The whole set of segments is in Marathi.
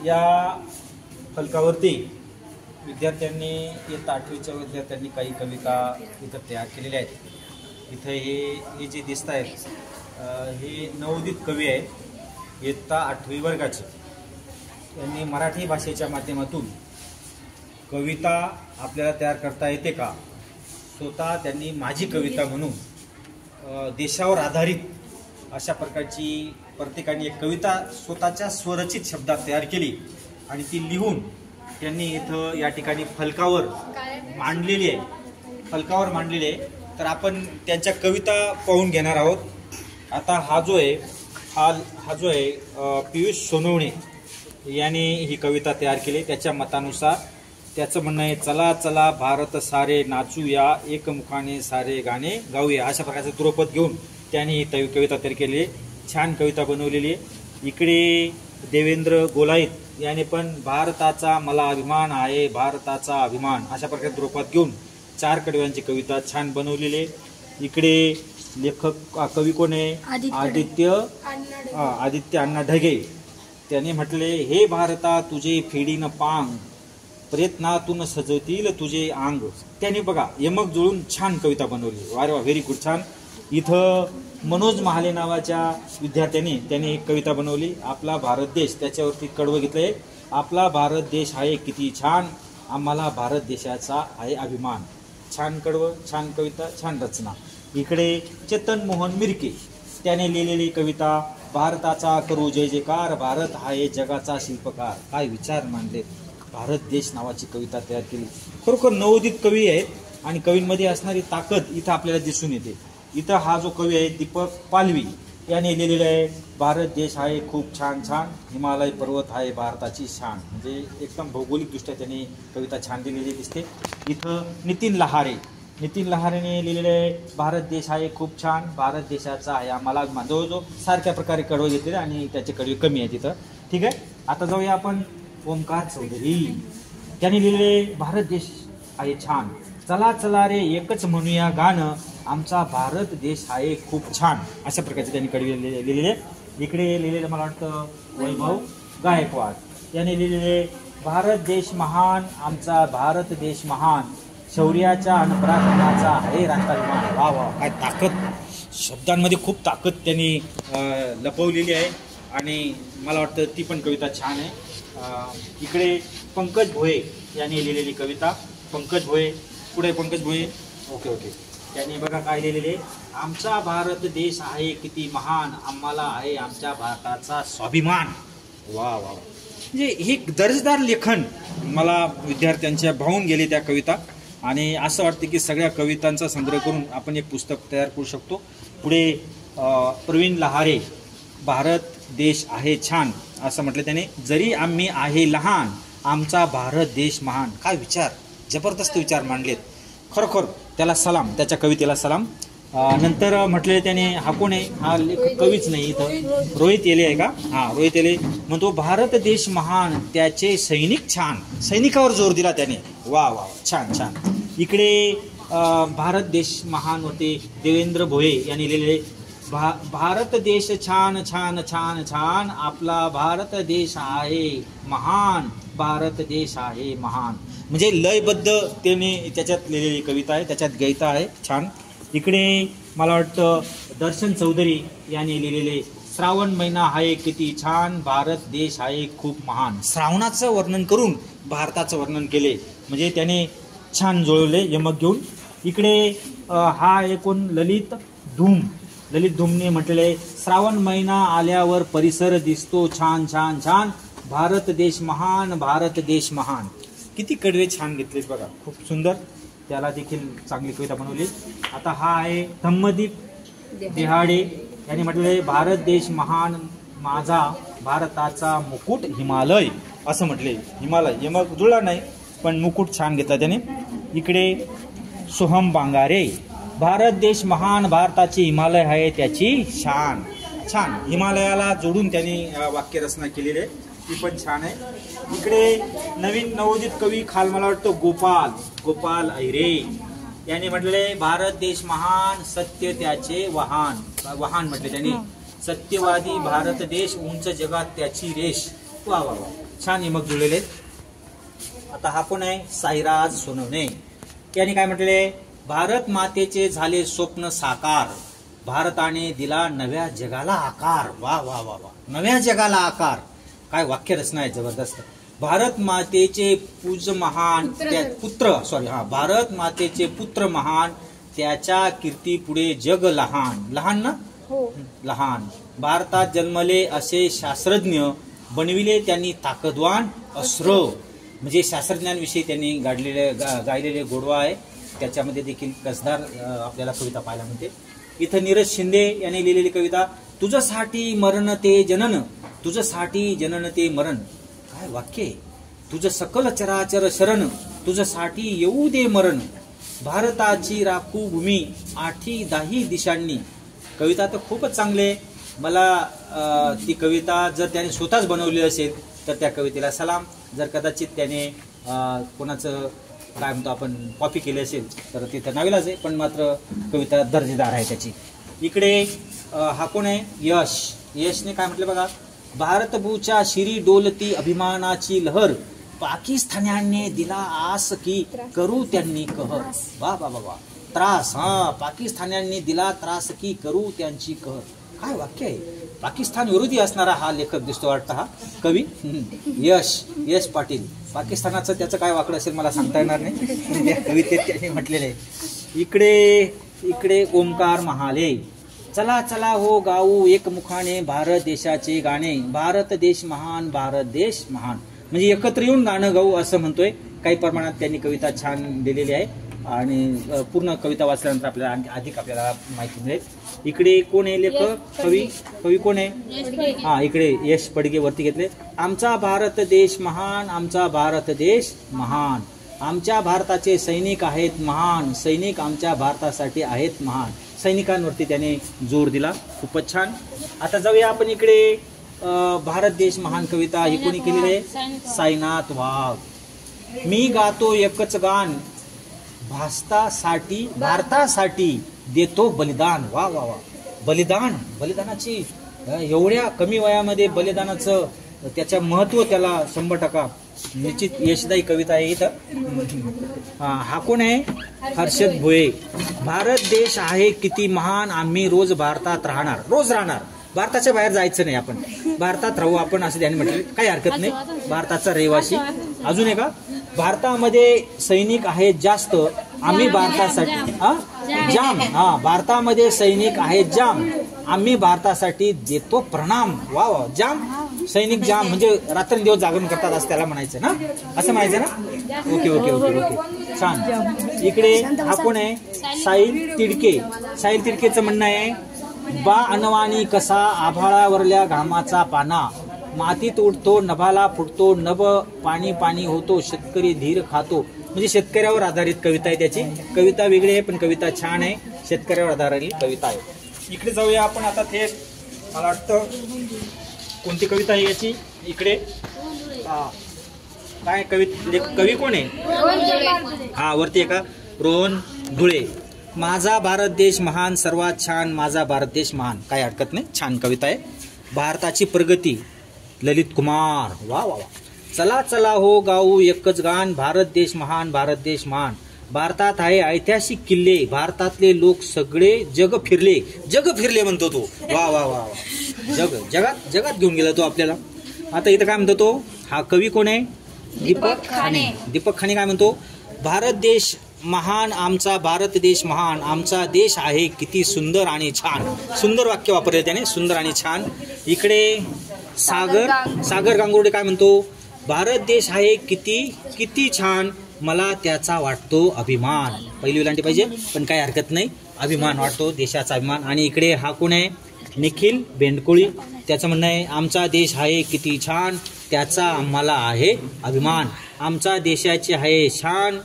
या फलकावरती विद्यार्थ्यांनी इयत्ता 8वीच्या विद्यार्थ्यांनी काही कविता इथं तयार केलेल्या आहेत। इथं हे जे दिसत आहेत हे नवोदित कवी आहेत इयत्ता 8वी वर्गाचे। त्यांनी मराठी भाषेच्या माध्यमातून कविता आपल्याला तयार करता येते का, स्वतः त्यांनी माझी कविता म्हणून देशावर आधारित अशा प्रकारची प्रत्येकाने एक कविता स्वतःच्या स्वरचित शब्दात तयार केली आणि ती लिहून त्यांनी इथं या ठिकाणी फलकावर मांडलेली आहे। तर आपण त्यांच्या कविता पाहून घेणार आहोत। आता हा जो आहे पियुष सोनवणे याने ही कविता तयार केली। त्याच्या मतानुसार त्याचं म्हणणं आहे, चला चला भारत सारे नाचूया, एकमुखाने सारे गाणे गाऊया, अशा प्रकारचं द्रुपद घेऊन त्याने ही कविता तयार केली। छान कविता बनवलेली आहे। इकडे देवेंद्र गोलाईत याने पण भारताचा मला अभिमान आहे, भारताचा अभिमान, अशा प्रकारे द्रुपद घेऊन 4 कडव्यांची कविता छान बनवलेली आहे। इकडे लेखक कवी कोण आहे, आदित्य अण्णा ढगे, त्याने म्हटले, हे भारता तुझे फेडीन पांग, प्रयत्नातून सजवतील तुझे अंग। त्याने बघा यमक जुळून छान कविता बनवली। वारे वा, व्हेरी गुड, छान। इथं मनोज महाले नावाच्या विद्यार्थ्याने त्याने एक कविता बनवली, आपला भारत देश, त्याच्यावरती कडवं घेतलंय, आपला भारत देश आहे किती छान, आम्हाला भारत देशाचा आहे अभिमान। छान कडवं, छान कविता, छान रचना। इकडे चेतन मोहन मिरके त्याने लिहिलेली कविता, भारताचा करू जय जयकार, भारत आहे जगाचा शिल्पकार। काय विचार मांडले, भारत देश नावाची कविता तयार केली। खरोखर नवोदित कवी आहेत आणि कवींमध्ये असणारी ताकद इथं आपल्याला दिसून येते। इथं हा जो कवी आहे दीपक पालवी याने लिहिलेलं आहे, भारत देश आहे खूप छान छान, हिमालय पर्वत आहे भारताची शान। म्हणजे एकदम भौगोलिकदृष्ट्या त्याने कविता छान लिहिलेली दिसते। इथं नितीन लहारेने लिहिलेलं आहे, भारत देश आहे खूप छान, भारत देशाचा आहे आम्हाला अभिमान। जवळजवळ सारख्या प्रकारे कडवे घेतलेले आणि त्याचे कडवे कमी आहेत तिथं। ठीक आहे, आता जाऊया आपण ओमकार चौधरी, त्यांनी लिहिलेले, भारत देश आहे छान, चला चला रे एकच म्हणूया गाणं, आमचा भारत देश आहे खूप छान, अशा प्रकारचे त्यांनी कडवे लिहिलेले। इकडे लिहिलेलं मला वाटतं वैभव गायकवाड याने लिहिलेले, भारत देश महान, आमचा भारत देश महान, शौर्याच्या आणि पराक्रमाचा आहे राष्ट्राभिमान। वा वा, काय ताकद, शब्दांमध्ये खूप ताकद त्यांनी लपवलेली आहे आणि मला वाटतं ती पण कविता छान आहे। इकडे पंकज भोये यांनी लिहिलेली कविता, पंकज भोये ओके, त्यांनी बघा काय लिहिलेले, आमचा भारत देश आहे किती महान, आम्हाला आहे आमच्या भारताचा स्वाभिमान। वा वा, म्हणजे हे दर्जेदार लेखन मला विद्यार्थ्यांच्या भावून गेले त्या कविता, आणि असं वाटतं की सगळ्या कवितांचा संग्रह करून आपण एक पुस्तक तयार करू शकतो। पुढे प्रवीण लहारे, भारत देश आहे छान असं म्हटलं त्याने, जरी आम्ही आहे लहान, आमचा भारत देश महान। काय विचार, जबरदस्त विचार मांडलेत, खरोखर त्याला सलाम, त्याच्या कवितेला सलाम। नंतर म्हटले त्याने, हा कोण आहे, हा लेखक कवीच नाही, इथं रोहित येले आहे का, हा रोहित येले म्हणतो, भारत देश महान, त्याचे सैनिक छान, सैनिकावर जोर दिला त्याने। वा वा, छान छान। इकडे भारत देश महान होते देवेंद्र भोये यांनी लिहिलेले, भारत देश छान छान छान छान, आपला भारत देश आहे महान, भारत देश आहे महान। म्हणजे लयबद्ध त्याने त्याच्यात लिहिलेली कविता आहे, त्याच्यात गीता आहे, छान। इकडे मला वाटतं दर्शन चौधरी यांनी लिहिलेले, श्रावण महिना आहे किती छान, भारत देश आहे खूप महान। श्रावणाचं वर्णन करून भारताचं वर्णन केले, म्हणजे त्याने छान जुळवले यमक घेऊन। इकडे हा एकूण ललित धूमने म्हटलेले, श्रावण महिना आल्यावर परिसर दिसतो छान छान छान, भारत देश महान, भारत देश महान। किती कडवे छान घेतलेत बघा, खूप सुंदर, त्याला देखील चांगली कविता बनवली। आता हा आहे धम्मदीप देहाडे यांनी म्हटले, भारत देश महान, माझा भारताचा मुकुट हिमालय, असं म्हटले। हिमालय यमक जुळला नाही पण मुकुट छान घेतला त्याने। इकडे सोहम बांगारे, भारत देश महान, भारताची हिमालय आहे त्याची शान। छान, हिमालयाला जोडून त्यांनी वाक्यरचना केलेली आहे, ती पण छान आहे। इकडे नवीन नवोदित कवी खाल मला वाटतं गोपाल ऐरे यांनी म्हटले, भारत देश महान, सत्य त्याचे वाहन म्हटले त्यांनी, सत्यवादी भारत देश, उंच जगात त्याची रेश। वा वा वा, छान यमक जुळलेले. आता हा कोण आहे? साईराज सोनवणे. यांनी काय म्हटले? भारत मातेचे झाले स्वप्न साकार, भारताने दिला नव्या जगाला आकार. वा वा वा वा, नव्या जगाला आकार. काय वाक्य रचना आहे, जबरदस्त. भारत मातेचे पूज महान भारत मातेचे पुत्र महान, त्याच्या कीर्ती पुढे जग लहान. लहान ना? लहान. भारतात जन्मले असे शास्त्रज्ञ, बनविले त्यांनी ताकदवान अस्त्र. म्हणजे शास्त्रज्ञांविषयी त्यांनी गायलेले गोडवा आहे. त्याच्यामध्ये देखील कसदार आपल्याला कविता पाहायला मिळते. इथं नीरज शिंदे यांनी लिहिलेली कविता, तुझसाठी मरण ते जनन, तुझसाठी जनन ते मरण. काय वाक्य आहे? तुझं सकल चराचर शरण, तुझसाठी येऊ दे मरण. भारताची राखू भूमी, आठी दाही दिशांनी. कविता तर खूपच चांगली. मला ती कविता जर त्याने स्वतःच बनवली असेल तर त्या कवितेला सलाम. जर कदाचित त्याने कोणाचं काय म्हणतो आपण कॉपी केली असेल तर तिथं नाविलाज आहे, पण मात्र कविता दर्जेदार आहे त्याची. इकडे हा कोण आहे? यश. यशने काय म्हटलं बघा, भारतभूच्या शिरी डोलती अभिमानाची लहर, पाकिस्तान्यांनी दिला आस की करू त्यांनी कहर. वा वा वा वा, त्रास. पाकिस्तान्यांनी दिला त्रास की करू त्यांची कहर. काय वाक्य आहे? पाकिस्तान विरोधी असणारा हा लेखक दिसतो वाटतं, हा कवी यश पाटील. पाकिस्तानाचं त्याचं काय वाकडं असेल मला सांगता येणार नाही, त्या कवितेत त्याने म्हटलेलं आहे. इकडे ओमकार महाले, चला चला हो गाऊ एकमुखाने भारत देशाचे गाणे, भारत देश महान, भारत देश महान. म्हणजे एकत्र येऊन गाणं गाऊ असं म्हणतोय. काही प्रमाणात त्यांनी कविता छान दिलेली आहे आणि पूर्ण कविता वाचल्यानंतर आपल्याला अधिक आपल्याला माहिती मिळेल. इकडे कोण आहे लेखक? कवी कोण आहे? हा, इकडे यश पडगे वरती घेतले. आमचा भारत देश महान, आमचा भारत देश महान, आमच्या भारताचे सैनिक आहेत महान, सैनिक आमच्या भारतासाठी आहेत महान. सैनिकांवरती त्याने जोर दिला. खूपच छान. आता जाऊया आपण इकडे भारत देश महान कविता ही कोणी केलेली आहे? साईनाथ वाघ. मी गातो एकच गान, भारतासाठी देतो बलिदान. वा वा वा, बलिदानाची एवढ्या कमी वयामध्ये बलिदानाचं त्याचं महत्व त्याला 100% निश्चित यशदायी कविता आहे. इथं हा कोण आहे? हर्षद भोये. भारत देश आहे किती महान, आम्ही रोज भारतात राहणार. भारताच्या बाहेर जायचं नाही, आपण भारतात राहू आपण असं त्यांनी म्हटलं. काही हरकत नाही, भारताचा रहिवासी. अजून एक, भारतामध्ये सैनिक आहेत जास्त, आम्ही भारतासाठी जाम. भारतामध्ये सैनिक आहेत जाम, आम्ही भारतासाठी देतो प्रणाम. वा वा, जाम सैनिक जाम म्हणजे रात्रंदिवस जागरण करतात असं त्याला म्हणायचं ना, असं म्हणायचं ना. ओके, छान. इकडे हा कोण आहे? साहिल तिडकेचं म्हणणं आहे, बा अनवाणी कसा आभाळावरल्या घामाचा पाना, मातीत उडतो नभाला फुटतो नभ, पाणी होतो शेतकरी धीर खातो. म्हणजे शेतकऱ्यावर आधारित कविता आहे त्याची. कविता वेगळी आहे पण कविता छान आहे, शेतकऱ्यावर आधारित कविता आहे. इकडे जाऊया आपण आता थेट. मला वाटतं कोणती कविता आहे याची? इकडे काय कवी कोण आहे? हा, वरती आहे का? रोहन धुळे. माझा भारत देश महान, सर्वात छान माझा भारत देश महान. काय हरकत नाही, छान कविता आहे. भारताची प्रगती, ललित कुमार. वा वा वा. चला चला हो गाऊ एकच गान, भारत देश महान, भारत देश महान. भारतात आहे ऐतिहासिक किल्ले, भारतातले लोक सगळे जग फिरले म्हणतो तो. वा वा वा वा, जगात घेऊन गेला तो आपल्याला. आता इथं काय म्हणतो तो? हा कवी कोण आहे? दीपक खाने काय म्हणतो? भारत देश महान, आमचा भारत देश महान, आमचा देश आहे किती सुंदर आणि छान. सुंदर वाक्य वापरले त्याने, सुंदर आणि छान. इकडे सागर गांगुर्डे काय म्हणतो? भारत देश आहे किती छान, मला त्याचा वाटतो अभिमान. पहिली विलांटी पाहिजे पण काही हरकत नाही, अभिमान वाटतो, देशाचा अभिमान. आणि इकडे हा कोण आहे? निखिल बेंडकोळी. त्याचं म्हणणं आहे, आमचा देश आहे किती छान, त्याचा आम्हाला आहे अभिमान. आमचा देशाचे आहे शान,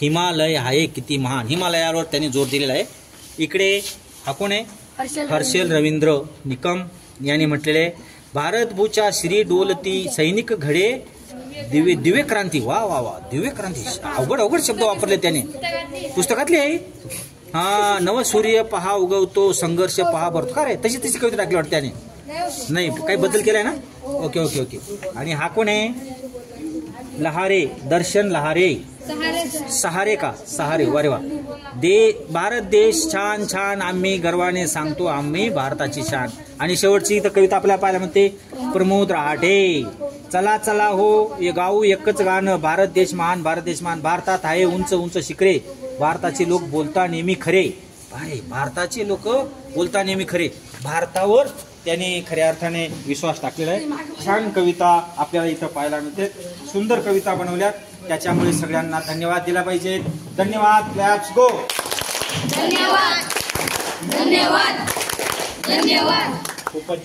हिमालय आहे किती महान. हिमालयावर त्यांनी जोर दिलेला आहे. इकडे हा कोण आहे? हर्षल रवींद्र निकम यांनी म्हटलेले, भारत भूच्या श्री डोलती सैनिक घडे, दिव्य क्रांती. वा वा वा, दिव्य क्रांती. अवघड शब्द वापरले त्याने, पुस्तकातले आहे. हा, नव सूर्य पहा उगवतो, संघर्ष पहा भरतो. काय तशी कविता टाकली वाटते त्याने. नाही, काही बदल केलाय ना. Okay okay okay. आणि हा कोण आहे? लहारे, दर्शन लहारे. सहारे का? सहारे. वारे वा. भारत देश छान छान, आम्ही गर्वाने सांगतो आम्ही भारताची शान. आणि शेवटची इथं कविता आपल्याला पाहायला म्हणते प्रमोद रहाटे. चला चला हो हे गाऊ एकच गाणं, भारत देश महान, भारत देश महान. भारतात आहे उंच उंच शिखरे, भारताचे लोक बोलता नेहमी खरे. अरे भारताचे लोक बोलता नेहमी खरे. भारतावर त्याने खऱ्या अर्थाने विश्वास टाकलेला आहे. छान कविता आपल्याला इथं पाहायला मिळते. सुंदर कविता बनवल्यात, त्याच्यामुळे सगळ्यांना धन्यवाद दिला पाहिजे. धन्यवाद. क्लॅप्स गो. धन्यवाद धन्यवाद धन्यवाद. खूपच